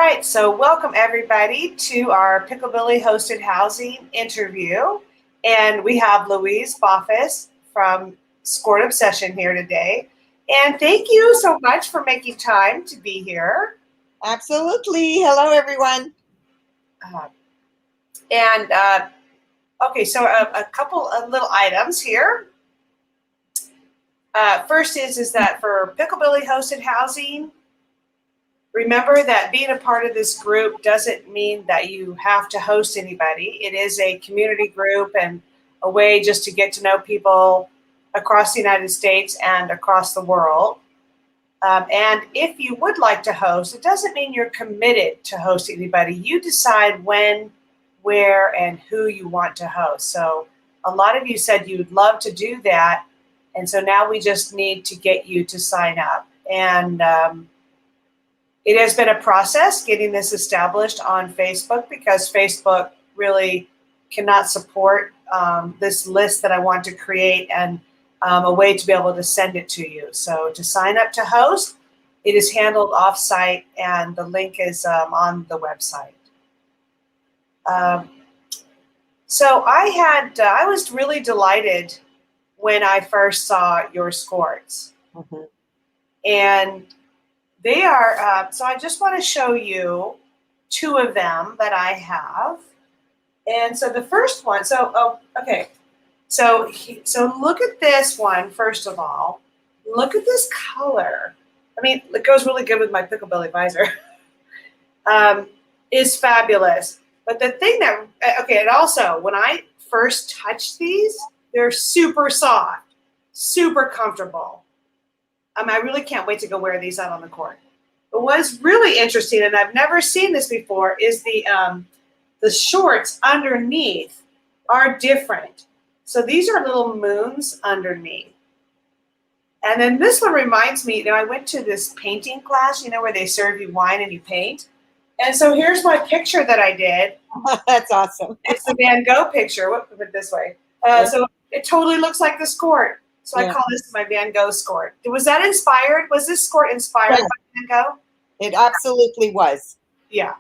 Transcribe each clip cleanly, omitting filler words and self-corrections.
right, so welcome everybody to our Picklebilly hosted housing interview. And we have Louise Boffice from Skort Obsession here today. And thank you so much for making time to be here. Absolutely. Hello, everyone. Okay, so a couple of little items here. First is that for Picklebilly hosted housing, remember that being a part of this group doesn't mean that you have to host anybody. It is a community group and a way just to get to know people across the United States and across the world. And if you would like to host, it doesn't mean you're committed to host anybody. You decide when, where, and who you want to host. So a lot of you said you'd love to do that. And so now we just need to get you to sign up. And it has been a process getting this established on Facebook because Facebook really cannot support this list that I want to create and a way to be able to send it to you. So to sign up to host, it is handled off-site and the link is on the website. So I was really delighted when I first saw your Skorts. Mm-hmm. And they are, so I just want to show you two of them that I have. And so the first one, okay. So look at this one, first of all. Look at this color. I mean, it goes really good with my Picklebilly visor. Is fabulous. But the thing that, okay, and also when I first touched these, they're super soft, super comfortable. I really can't wait to go wear these out on the court. But what's really interesting, and I've never seen this before, is the shorts underneath are different. So these are little moons underneath. And then this one reminds me, I went to this painting class, where they serve you wine and you paint. And so here's my picture that I did. That's awesome. It's the Van Gogh picture. We'll put it this way. So it totally looks like the Skort. So I call this my Van Gogh Skort. Was that inspired? Was this Skort inspired by Van Gogh? It absolutely was. Yeah.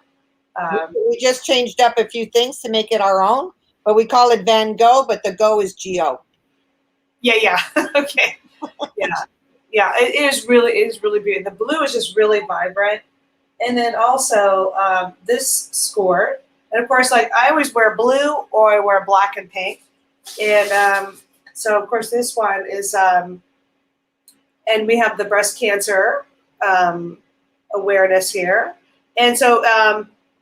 We just changed up a few things to make it our own, but we call it Van Gogh, but the Go is G-O. Yeah. Okay. Yeah. It is really beautiful. The blue is just really vibrant. And then also this Skort. And of course, like I always wear blue or I wear black and pink. And so of course this one is, and we have the breast cancer awareness here. And so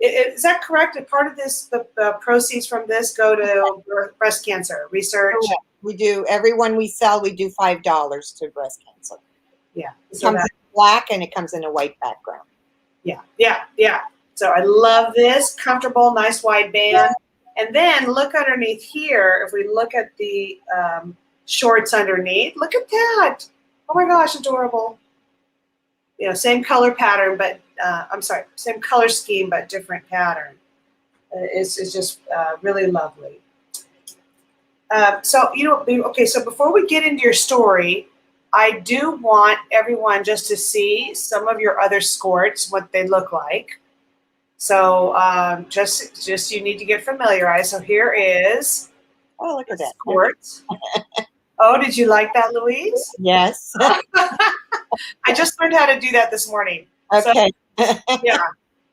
is that correct? A part of this, the proceeds from this go to breast cancer research? Yeah, we do. Everyone we sell, we do $5 to breast cancer. Yeah. It comes in black and it comes in a white background. Yeah. So I love this. Comfortable, nice wide band. Yeah. And then look underneath here. If we look at the shorts underneath, look at that. Oh my gosh, adorable. Same color pattern, but same color scheme, but different pattern. It's just really lovely. So before we get into your story, I do want everyone just to see some of your other Skorts, what they look like. So just you need to get familiarized. So here is look at that Skort. Oh, did you like that, Louise? Yes. I just learned how to do that this morning. Okay.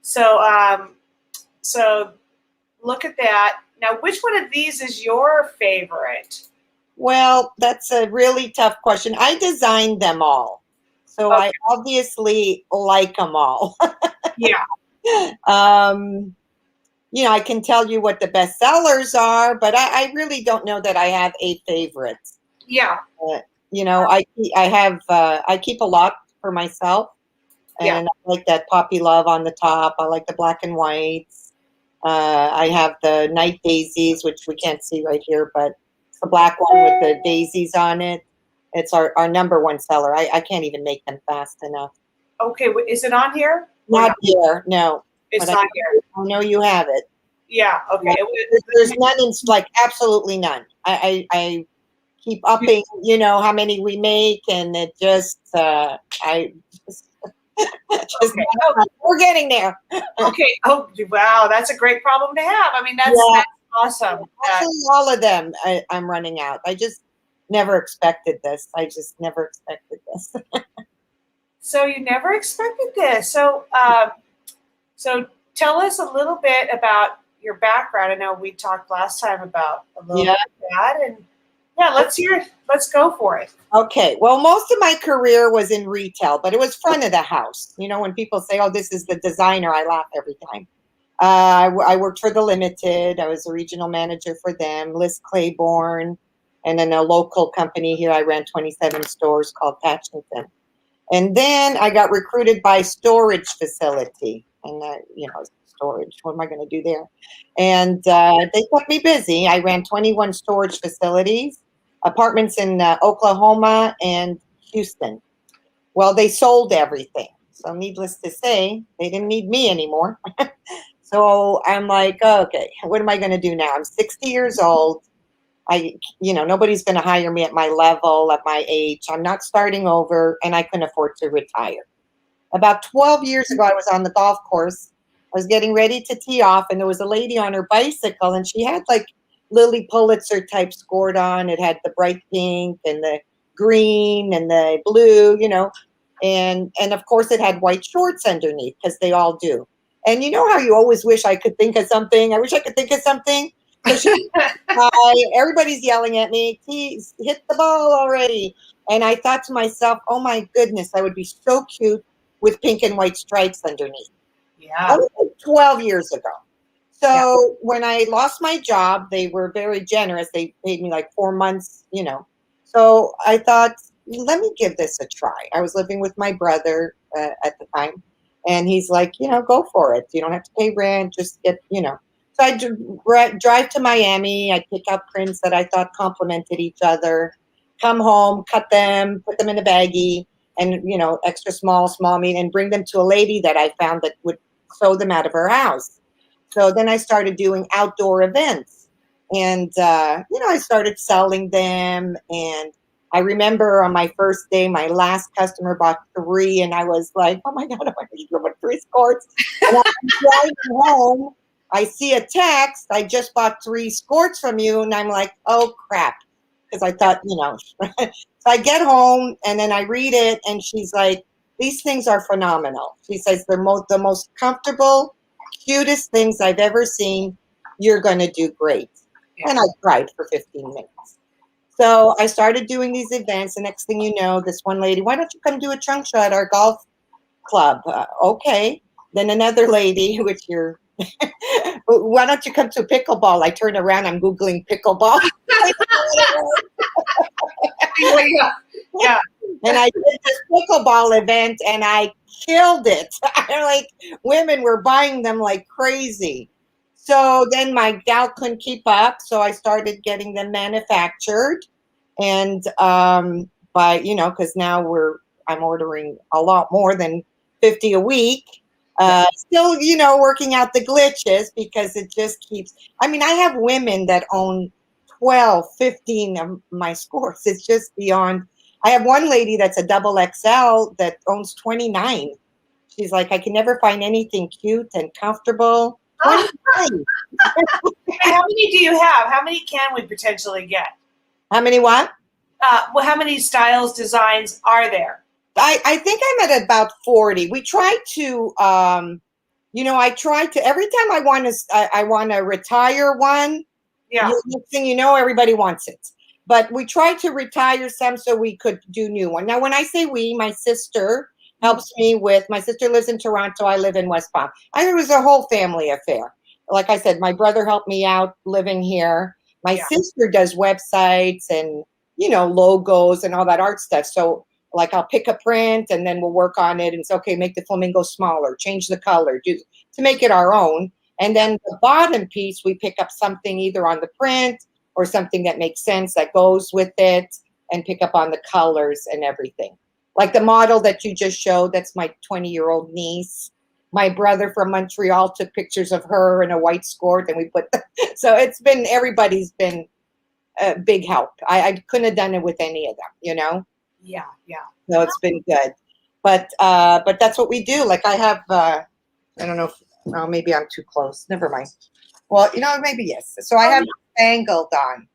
So, so look at that. Now, which one of these is your favorite? Well, that's a really tough question. I designed them all. So okay. I obviously like them all. Yeah. I can tell you what the best sellers are, but I really don't know that I have a favorite. Yeah. I keep a lot for myself, and I like that poppy love on the top. I like the black and whites. I have the night daisies, which we can't see right here, but it's the black one with the daisies on it. It's our number one seller. I can't even make them fast enough. Okay, is it on here? Not here, no. It's not here. I know you have it. Yeah, okay. There's none, like absolutely none. I keep upping, how many we make, and it just, Just Okay. not enough. We're getting there. Okay. Oh, wow. That's a great problem to have. I mean, that's Yeah. awesome. Actually, all of them, I'm running out. I just never expected this. I just never expected this. So you never expected this. So tell us a little bit about your background. I know we talked last time about a little Yeah. bit of that, and yeah, let's go for it. Okay. Well, most of my career was in retail, but it was front of the house. You know, when people say, "Oh, this is the designer," I laugh every time. I worked for the Limited. I was a regional manager for them, Liz Claiborne, and then a local company here. I ran 27 stores called Patchington. And then I got recruited by storage facility, and storage. What am I going to do there? And they kept me busy. I ran 21 storage facilities, apartments in Oklahoma and Houston. Well, they sold everything, so needless to say, they didn't need me anymore. So I'm like, oh, okay, what am I going to do now? I'm 60 years old. Nobody's going to hire me at my level, at my age. I'm not starting over, and I couldn't afford to retire. About 12 years ago, I was on the golf course. I was getting ready to tee off, and there was a lady on her bicycle, and she had like Lily Pulitzer type Skort on. It had the bright pink and the green and the blue, and of course it had white shorts underneath because they all do. And you know how you always wish I could think of something? I wish I could think of something. So she Hi, everybody's yelling at me. Please hit the ball already. And I thought to myself, oh my goodness, I would be so cute with pink and white stripes underneath. That Yeah. was like 12 years ago. Yeah. So when I lost my job, they were very generous. They paid me like 4 months. So I thought, let me give this a try. I was living with my brother at the time. And he's like, go for it. You don't have to pay rent. Just get. So I drive to Miami. I pick up prints that I thought complemented each other. Come home, cut them, put them in a baggie, and extra small, small meat, and bring them to a lady that I found that would sew them out of her house. So then I started doing outdoor events, and I started selling them. And I remember on my first day, my last customer bought 3, and I was like, "Oh my God, I'm going to give 3 Skorts." And I'm driving home. I see a text. I just bought 3 Skorts from you. And I'm like, oh crap. Because I thought, so I get home and then I read it and she's like, these things are phenomenal. She says, they're the most comfortable, cutest things I've ever seen. You're going to do great. Yeah. And I cried for 15 minutes. So I started doing these events. The next thing you know, this one lady, why don't you come do a trunk show at our golf club? Okay. Then another lady, which you're why don't you come to pickleball? I turn around, I'm Googling pickleball. Yeah. Yeah. And I did this pickleball event and I killed it. Like women were buying them like crazy. So then my gal couldn't keep up. So I started getting them manufactured. And because now I'm ordering a lot more than 50 a week. Still, working out the glitches because it just keeps. I mean, I have women that own 12, 15 of my Skorts. It's just beyond. I have one lady that's a double XL that owns 29. She's like, I can never find anything cute and comfortable. 29. How many do you have? How many can we potentially get? How many what? Well, how many styles, designs are there? I think I'm at about 40. We try to, I try to, every time I want to retire one, Yeah. next thing you know, everybody wants it. But we try to retire some so we could do new one. Now, when I say we, my sister helps me with, my sister lives in Toronto. I live in West Palm. It was a whole family affair. Like I said, my brother helped me out living here. My sister does websites and, logos and all that art stuff. So like I'll pick a print and then we'll work on it and say, okay, make the flamingo smaller, change the color, to make it our own. And then the bottom piece, we pick up something either on the print or something that makes sense that goes with it and pick up on the colors and everything. Like the model that you just showed, that's my 20-year-old niece. My brother from Montreal took pictures of her in a white Skort and we put so everybody's been a big help. I couldn't have done it with any of them, Yeah. Yeah. So it's been good. But that's what we do. Like I have, I don't know if, oh, maybe I'm too close. Never mind. Well, maybe yes. So I have spangled on.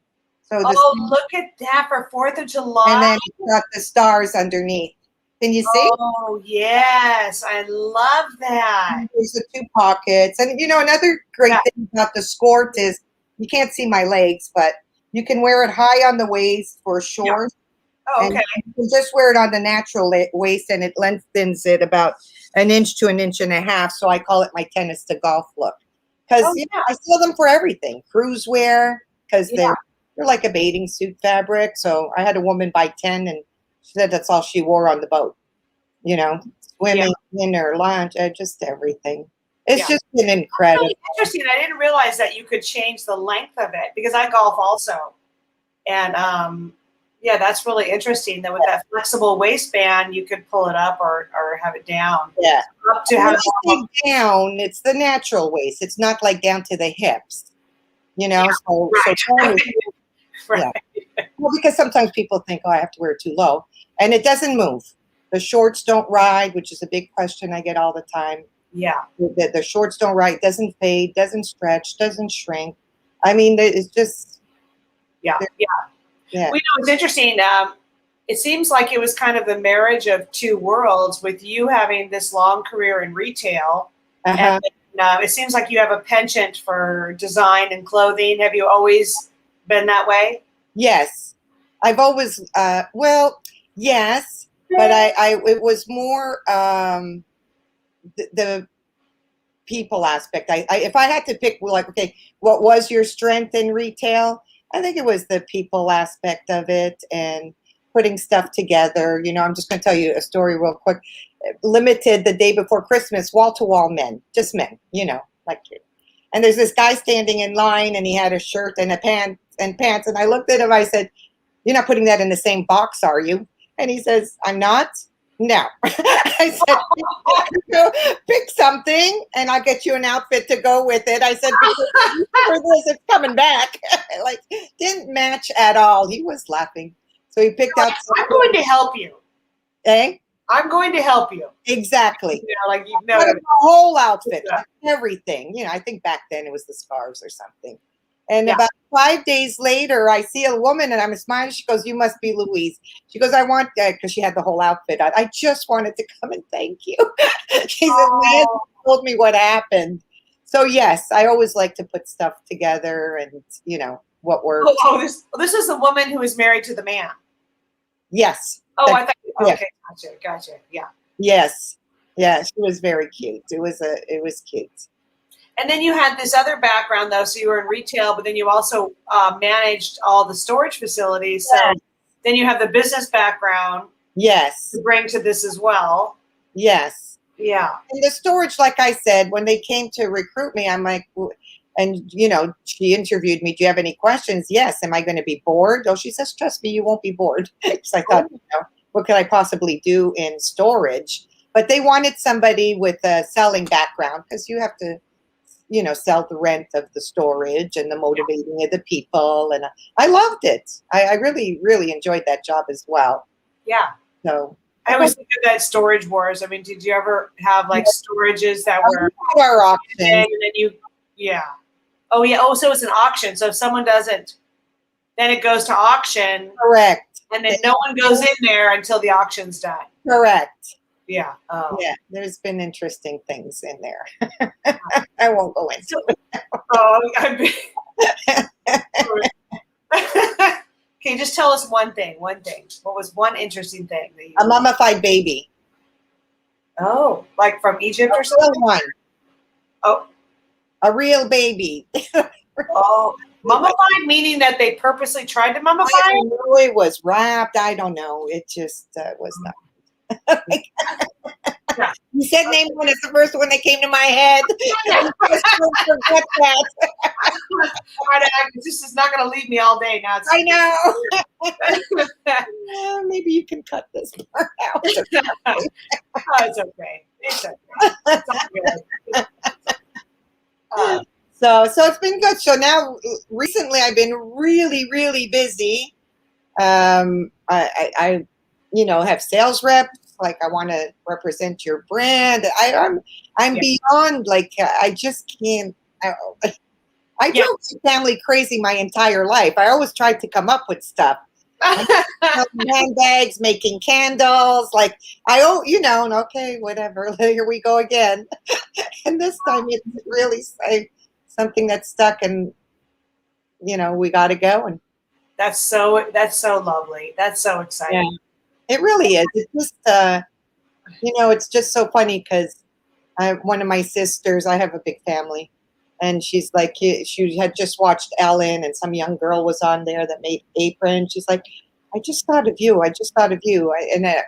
So this, look at that for 4th of and July. then it's got the stars underneath. Can you see? Oh, yes. I love that. There's the 2 pockets. And, another great thing about the Skort is you can't see my legs, but you can wear it high on the waist for short. Oh, okay. And you can just wear it on the natural waist, and it lengthens it about an inch to an inch and a half. So I call it my tennis to golf look. Because I sell them for everything. Cruise wear, because they're like a bathing suit fabric. So I had a woman buy 10, and she said that's all she wore on the boat. Swimming, dinner, lunch, just everything. It's just been incredible. Really interesting. I didn't realize that you could change the length of it because I golf also. And that's really interesting that with that flexible waistband, you could pull it up or have it down. Yeah. Up to have down, it's the natural waist. It's not like down to the hips, Right. Yeah. Well, because sometimes people think, I have to wear it too low. And it doesn't move. The shorts don't ride, which is a big question I get all the time. Yeah. The shorts don't ride, doesn't fade, doesn't stretch, doesn't shrink. I mean, it's just. Yeah. We know it's interesting. It seems like it was kind of the marriage of 2 worlds with you having this long career in retail. And it seems like you have a penchant for design and clothing. Have you always been that way? Yes. I've always, yes. But it was more the people aspect. If I had to pick, like, okay, what was your strength in retail? I think it was the people aspect of it and putting stuff together. I'm just going to tell you a story real quick. Limited the day before Christmas, wall-to-wall men, just men, like you. And there's this guy standing in line, and he had a shirt and a pants. And I looked at him. I said, "You're not putting that in the same box, are you?" And he says, "I'm not." No. I said, pick something and I'll get you an outfit to go with it. I said, for this, it's coming back. Like, didn't match at all. He was laughing. So he picked out something. I'm going to help you. Eh? I'm going to help you. Exactly. The whole outfit, everything. I think back then it was the scarves or something. And about 5 days later, I see a woman and I'm smiling. She goes, "You must be Louise." She goes, "I want that," because she had the whole outfit. I just wanted to come and thank you. She said, "Man, told me what happened." So yes, I always like to put stuff together and what works. This is the woman who is married to the man. Yes. Oh, I thought. Okay, gotcha. Yeah. Yes. Yeah, she was very cute. It was cute. And then you had this other background, though. So you were in retail, but then you also managed all the storage facilities. So then you have the business background. Yes. To bring to this as well. Yes. Yeah. And the storage, like I said, when they came to recruit me, I'm like, and she interviewed me. "Do you have any questions?" "Yes." "Am I going to be bored?" "Oh," she says, "Trust me, you won't be bored." Because I thought, what could I possibly do in storage? But they wanted somebody with a selling background because you have to sell the rent of the storage and the motivating of the people. And I loved it. I really, really enjoyed that job as well. Yeah. So I always think of that storage wars. I mean, did you ever have like storages that were auctions? And then Oh, yeah. Oh, so it's an auction. So if someone doesn't, then it goes to auction. Correct. And then no one goes in there until the auction's done. Correct. Yeah. Oh. Yeah. There's been interesting things in there. I won't go into it. Okay, just tell us one thing. What was one interesting thing that you A mummified baby. Oh, like from Egypt or something? One. Oh. A real baby. Oh. Mummified, meaning that they purposely tried to mummify it? No, it was wrapped. I don't know. It just was not. You said name one. It's the first one that came to my head. Forget that. This is not going to leave me all day now. I know. Maybe you can cut this part out. It's okay. It's all good. So it's been good. So now, recently, I've been really, really busy. I have sales reps like, I want to represent your brand. I'm beyond, like, I just can't. I Yeah. drove my family crazy my entire life. I always tried to come up with stuff. Handbags, making candles, like okay, whatever. Here we go again. And this time it's really something that's stuck, and we got to go. And That's so lovely. That's so exciting. it really is. It's just it's just so funny because one of my sisters, I have a big family, and she's like, she had just watched Ellen, and some young girl was on there that made apron. She's like, I just thought of you. I just thought of you. To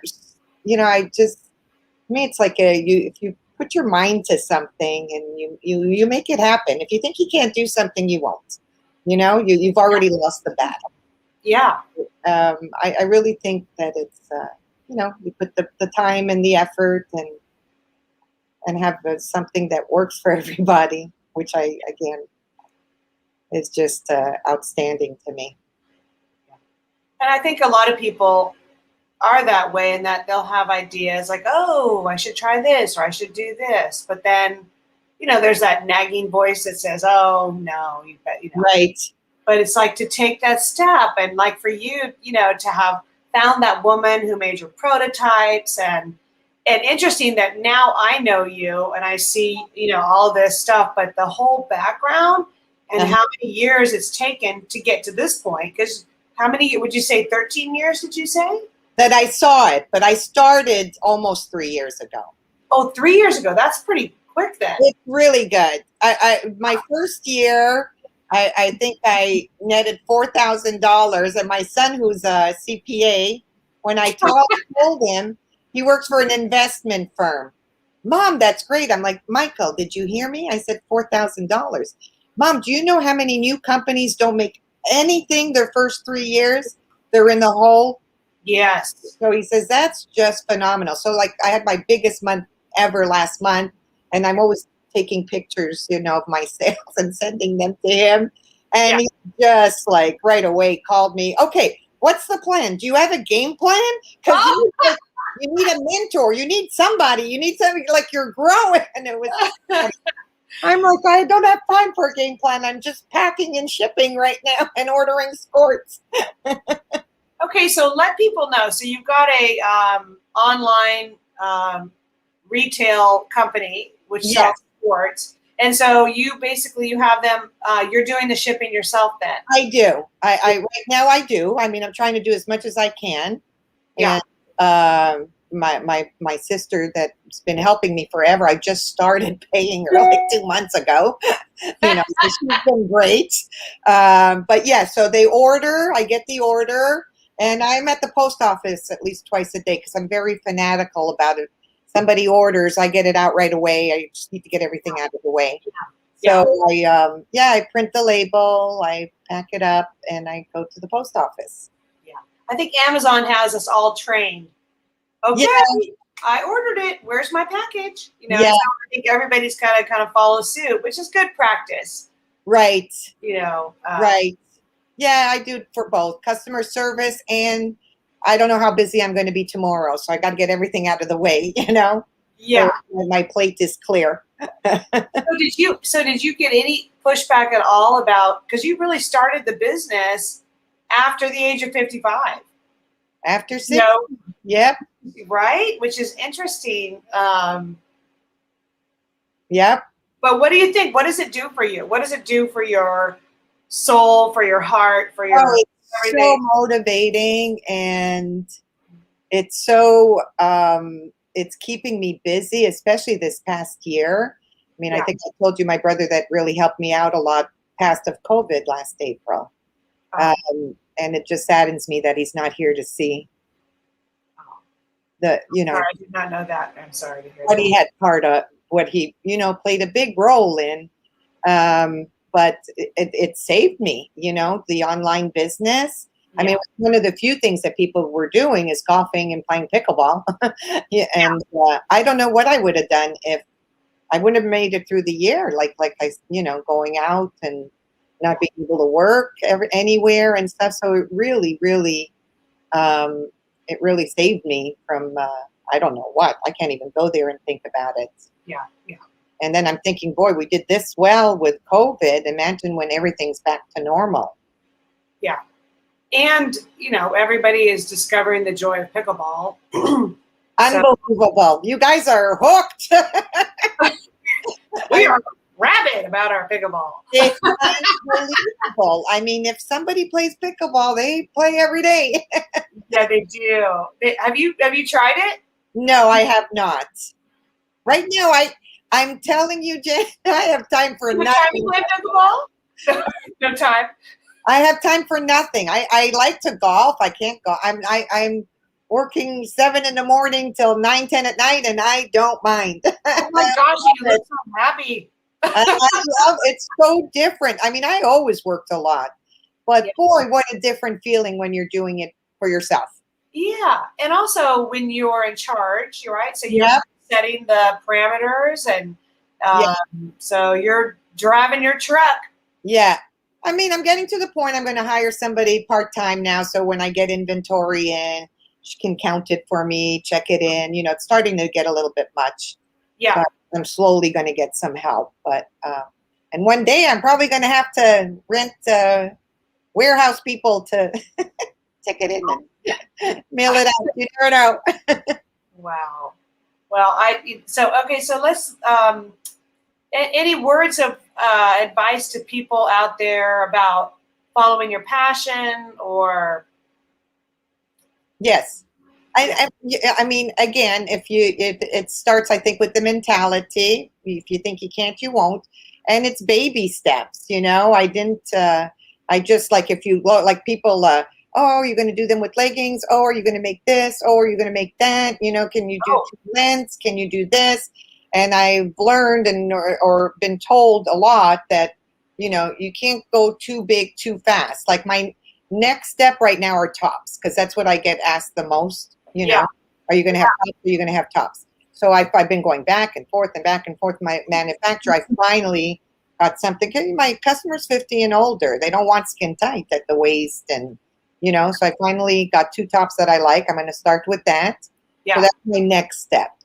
me, it's like if you put your mind to something and you make it happen. If you think you can't do something, you won't. You've already lost the battle. Yeah. I really think that it's, you put the time and the effort and have something that works for everybody, which again, is just outstanding to me. And I think a lot of people are that way, in that they'll have ideas like, oh, I should try this or I should do this. But then, there's that nagging voice that says, oh, no, Right. But it's like to take that step, and like for you, to have found that woman who made your prototypes, and interesting that now I know you and I see, all this stuff, but the whole background and how many years it's taken to get to this point. Because how many would you say? 13 years, did you say? That I saw it, but I started almost 3 years ago. Oh, 3 years ago. That's pretty quick then. It's really good. My first year, I think I netted $4,000, and my son, who's a CPA, when I told him, he works for an investment firm. Mom, that's great. I'm like, Michael, did you hear me? I said $4,000. Mom, do you know how many new companies don't make anything their first 3 years? They're in the hole. Yes. So he says, that's just phenomenal. So like I had my biggest month ever last month, and I'm always taking pictures, of my sales and sending them to him. And he just like right away called me, okay, what's the plan? Do you have a game plan? Because you need a mentor. You need somebody. You need somebody, like, you're growing. And it was I'm like, I don't have time for a game plan. I'm just packing and shipping right now and ordering Skorts. Okay, so let people know. So you've got a online retail company which sells Skorts, and so you have them. You're doing the shipping yourself then. I do. I right now I do. I mean, I'm trying to do as much as I can. Yeah. And my sister that's been helping me forever, I just started paying her like 2 months ago. So she's been great. But yeah, so I get the order. And I'm at the post office at least twice a day because I'm very fanatical about it. Somebody orders, I get it out right away. I just need to get everything out of the way. So I print the label, I pack it up, and I go to the post office. Yeah, I think Amazon has us all trained. Okay, I ordered it. Where's my package? So I think everybody's kind of follow suit, which is good practice. Right. Right. Yeah, I do it for both customer service, and I don't know how busy I'm going to be tomorrow, so I got to get everything out of the way, Yeah. So my plate is clear. So did you get any pushback at all about, because you really started the business after the age of 55? After 60? Yep. Right? Which is interesting. Yep. But what do you think? What does it do for you? What does it do for your soul, for your heart, for your everything? So motivating, and it's so it's keeping me busy, especially this past year. I mean, I think I told you my brother that really helped me out a lot past of COVID last April. And it just saddens me that he's not here to see Sorry, I did not know that. I'm sorry to hear what that. he had part of, what he, played a big role in. But it saved me, the online business. I mean, one of the few things that people were doing is golfing and playing pickleball. And I don't know what I would have done if I wouldn't have made it through the year, like I, going out and not being able to work anywhere and stuff. So it really, really, saved me from I don't know what. I can't even go there and think about it. Yeah. Yeah. And then I'm thinking, boy, we did this well with COVID. Imagine when everything's back to normal. Yeah. And, everybody is discovering the joy of pickleball. Unbelievable. You guys are hooked. We are rabid about our pickleball. It's unbelievable. I mean, if somebody plays pickleball, they play every day. Yeah, they do. Have you tried it? No, I have not. Right now, I'm telling you, Jen, I have time for No time to nothing. play pickleball? No time. I have time for nothing. I like to golf. I can't golf. I'm working 7 a.m. till 9, 10 at night, and I don't mind. Oh my gosh, you look so happy. I love it's so different. I mean, I always worked a lot, but Yeah. boy, what a different feeling when you're doing it for yourself. Yeah, and also when you're in charge, you're right. So you're Yep. setting the parameters, and Yeah. so you're driving your truck. Yeah. I mean, I'm getting to the point I'm going to hire somebody part-time now. So when I get inventory in, she can count it for me, check it in. It's starting to get a little bit much. Yeah. But I'm slowly going to get some help. But, and one day I'm probably going to have to rent warehouse people to take it in and mail it out. You never know. Wow. Well, so let's any words of advice to people out there about following your passion or Yes. I mean, again, if it starts, I think, with the mentality. If you think you can't, you won't. And it's baby steps, I just like, if you look like people, oh, you're going to do them with leggings. Oh, are you going to make this? Oh, are you going to make that? Can you do 2 lengths? Can you do this? And I've learned or been told a lot that, you can't go too big too fast. Like my next step right now are tops, because that's what I get asked the most. Yeah. Are you going to have tops? Are you going to have tops? So I've been going back and forth and back and forth. My manufacturer, I finally got something. My customer's 50 and older. They don't want skin tight at the waist. And, so I finally got 2 tops that I like. I'm going to start with that. Yeah. So that's my next step.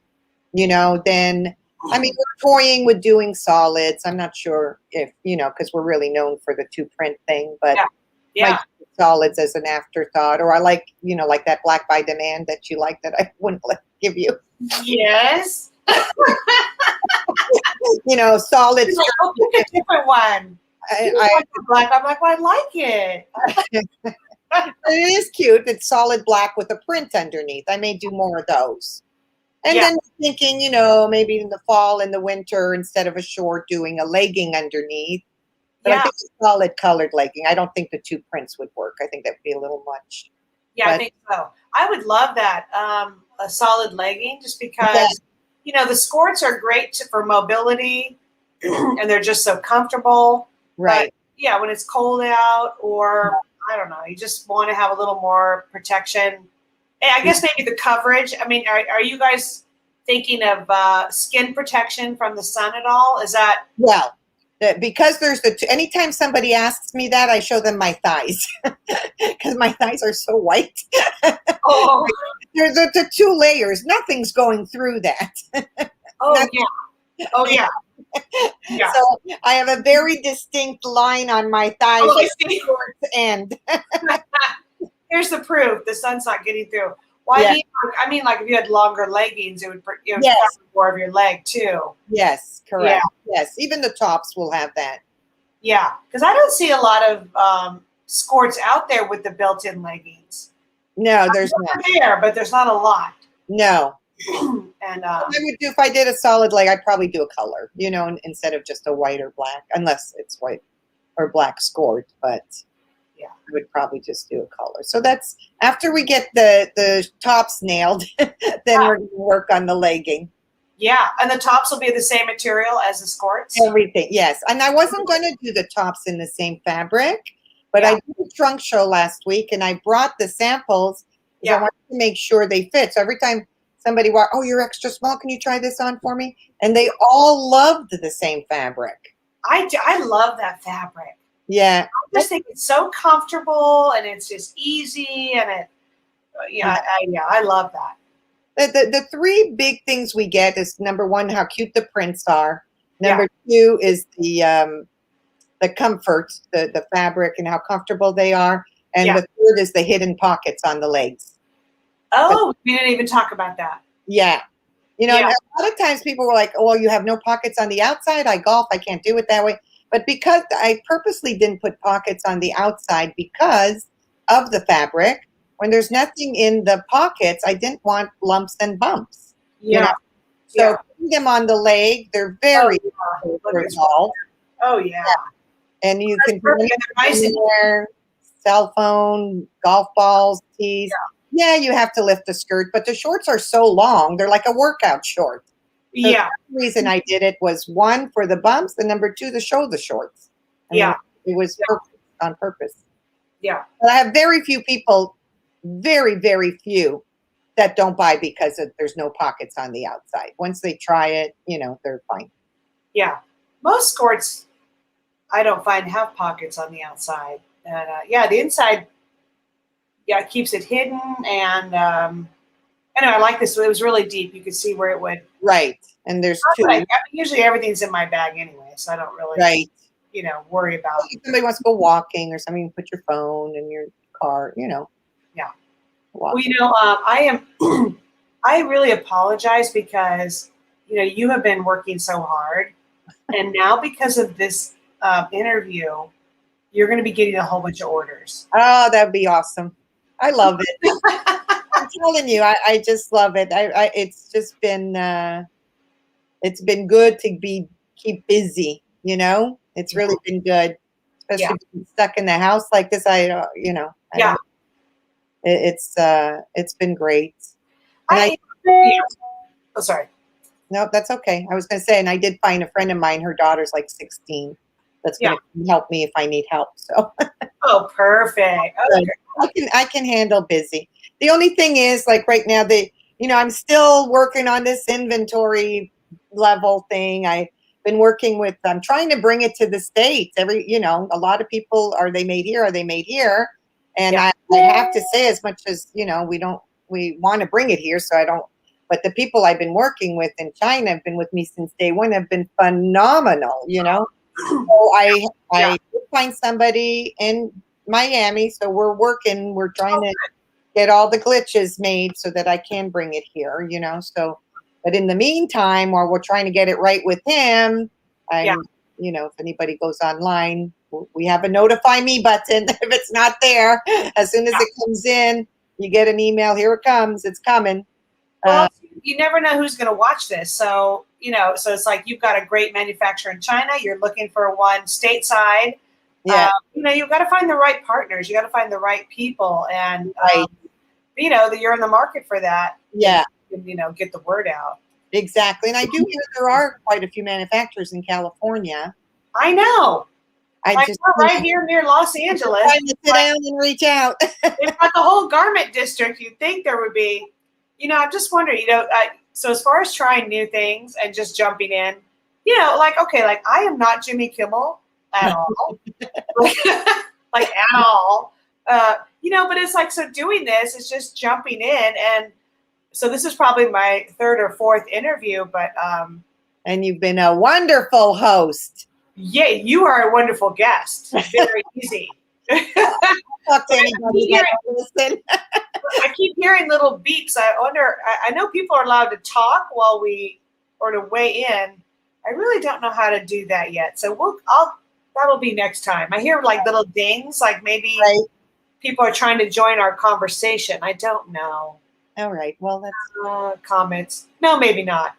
Then, I mean, we're toying with doing solids. I'm not sure if, because we're really known for the 2 print thing, but Yeah. might do solids as an afterthought. Or I like, like that black by demand that you like that I wouldn't give you. Yes. Solids. I'll pick a different one. Black. I'm like, well, I like it. It is cute. It's solid black with a print underneath. I may do more of those. And then thinking, maybe in the fall and the winter, instead of a short, doing a legging underneath. But I think a solid colored legging. I don't think the 2 prints would work. I think that would be a little much. Yeah, I think so. I would love that, a solid legging, just because, the Skorts are great for mobility, and they're just so comfortable. Right. But, when it's cold out, or I don't know, you just want to have a little more protection. And I guess maybe the coverage. I mean, are you guys thinking of skin protection from the sun at all? Is that? Well, because there's anytime somebody asks me that, I show them my thighs, because my thighs are so white. Oh, there's the 2 layers. Nothing's going through that. oh yeah. Oh yeah. Yeah. So I have a very distinct line on my thighs. Oh, I see. End. Here's the proof: the sun's not getting through. Well, I mean, like if you had longer leggings, it would cover more of your leg too. Yes, correct. Yeah. Yes, even the tops will have that. Yeah, because I don't see a lot of Skorts out there with the built-in leggings. No, there's not. There, but there's not a lot. No. And I would do, if I did a solid leg, I'd probably do a color, instead of just a white or black, unless it's white or black Skort. But I would probably just do a color. So that's after we get the tops nailed, then we're going to work on the legging. Yeah, and the tops will be the same material as the Skorts? Everything, yes. And I wasn't going to do the tops in the same fabric, but I did a trunk show last week, and I brought the samples because I wanted to make sure they fit. So every time somebody walked, oh, you're extra small, can you try this on for me? And they all loved the same fabric. I love that fabric. Yeah. I just think it's so comfortable, and it's just easy, and I love that. The three big things we get is, number one, how cute the prints are. Yeah. Number two is the comfort, the fabric, and how comfortable they are. And Yeah. the third is the hidden pockets on the legs. Oh, we didn't even talk about that. Yeah. You know, Yeah. and a lot of times people were like, oh, well, you have no pockets on the outside. I golf. I can't do it that way. But because I purposely didn't put pockets on the outside because of the fabric, when there's nothing in the pockets, I didn't want lumps and bumps. Yeah. You know? So Yeah. putting them on the leg, they're very Oh, for golf. oh yeah. And you can put perfect. They're nice and there, cell phone, golf balls, tees. Yeah, you have to lift the skirt, but the shorts are so long, they're like a workout short. So yeah. the reason I did it was, one, for the bumps, and number two, to show the shorts. I mean, it was on purpose. Yeah. But I have very few people, very, very few, that don't buy because there's no pockets on the outside. Once they try it, you know, they're fine. Yeah. Most skirts, I don't find have pockets on the outside. And yeah, the inside, yeah, it keeps it hidden. And anyway, I like this. It was really deep. You could see where it would. Right. And there's two. I mean, usually everything's in my bag anyway, so I don't really, you know, worry about. If somebody wants to go walking or something, you put your phone in your car, you know. Yeah. Walking. Well, you know, I am. I really apologize because, you know, you have been working so hard, and now because of this interview, you're going to be getting a whole bunch of orders. Oh, that'd be awesome. I love it. I'm telling you, I just love it. It's just been it's been good to keep busy. You know, it's really been good, especially being stuck in the house like this. You know, it's been great. And oh, sorry. No, that's okay. I was going to say, and I did find a friend of mine. Her daughter's like 16. That's going to help me if I need help. So. Oh, perfect. Okay. I can handle busy. The only thing is, like right now, you know, I'm still working on this inventory level thing. I've been working with. I'm trying to bring it to the States. You know, a lot of people, are they made here? Are they made here? And I have to say, as much as, you know, we want to bring it here, so I don't. But the people I've been working with in China have been with me since day one, have been phenomenal, you know. So I did find somebody in Miami, so we're trying to get all the glitches made so that I can bring it here, you know. So, but in the meantime, while we're trying to get it right with him, you know, if anybody goes online, we have a notify me button. If it's not there, as soon as it comes in, you get an email. Here it comes. It's coming. Well, you never know who's going to watch this. So, you know, so it's like you've got a great manufacturer in China. You're looking for one stateside. Yeah. You know, you've got to find the right partners. You got to find the right people. And, you know, that you're in the market for that. Yeah. And, you know, get the word out. Exactly. And I do hear there are quite a few manufacturers in California. I know. I just right here near Los Angeles. Trying to sit down and reach out. They've got the whole garment district. You'd think there would be. You know, I'm just wondering, you know, so as far as trying new things and just jumping in, you know, like, okay, like I am not Jimmy Kimmel at all, like at all, you know, but it's like, so doing this is just jumping in. And so this is probably my third or fourth interview, but. And you've been a wonderful host. Yeah, you are a wonderful guest. Very easy. Talk to anybody that listen. I keep hearing little beeps. I wonder, I know people are allowed to talk or to weigh in. I really don't know how to do that yet. So that'll be next time. I hear like little dings, like maybe people are trying to join our conversation. I don't know. All right. Well, that's comments. No, maybe not.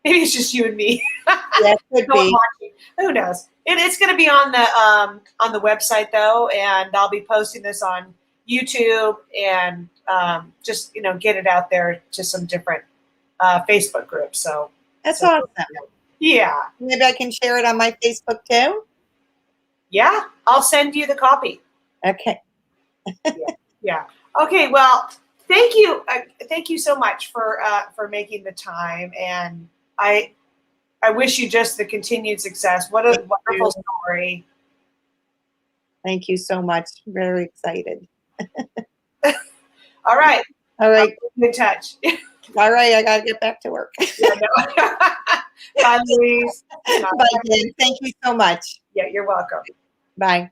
Maybe it's just you and me. Yeah, it could be. Who knows? It's going to be on the website though, and I'll be posting this on YouTube and just, you know, get it out there to some different Facebook groups. So that's awesome. Yeah. Maybe I can share it on my Facebook too. Yeah, I'll send you the copy. Okay. Yeah. Okay. Well, thank you. Thank you so much for making the time, and I wish you just the continued success. What a wonderful story. Thank you so much. Very excited. All right. All right. I'll be in touch. All right, I gotta get back to work. Yeah, no. Bye, Louise. Bye, Jen. Thank you so much. Yeah, you're welcome. Bye.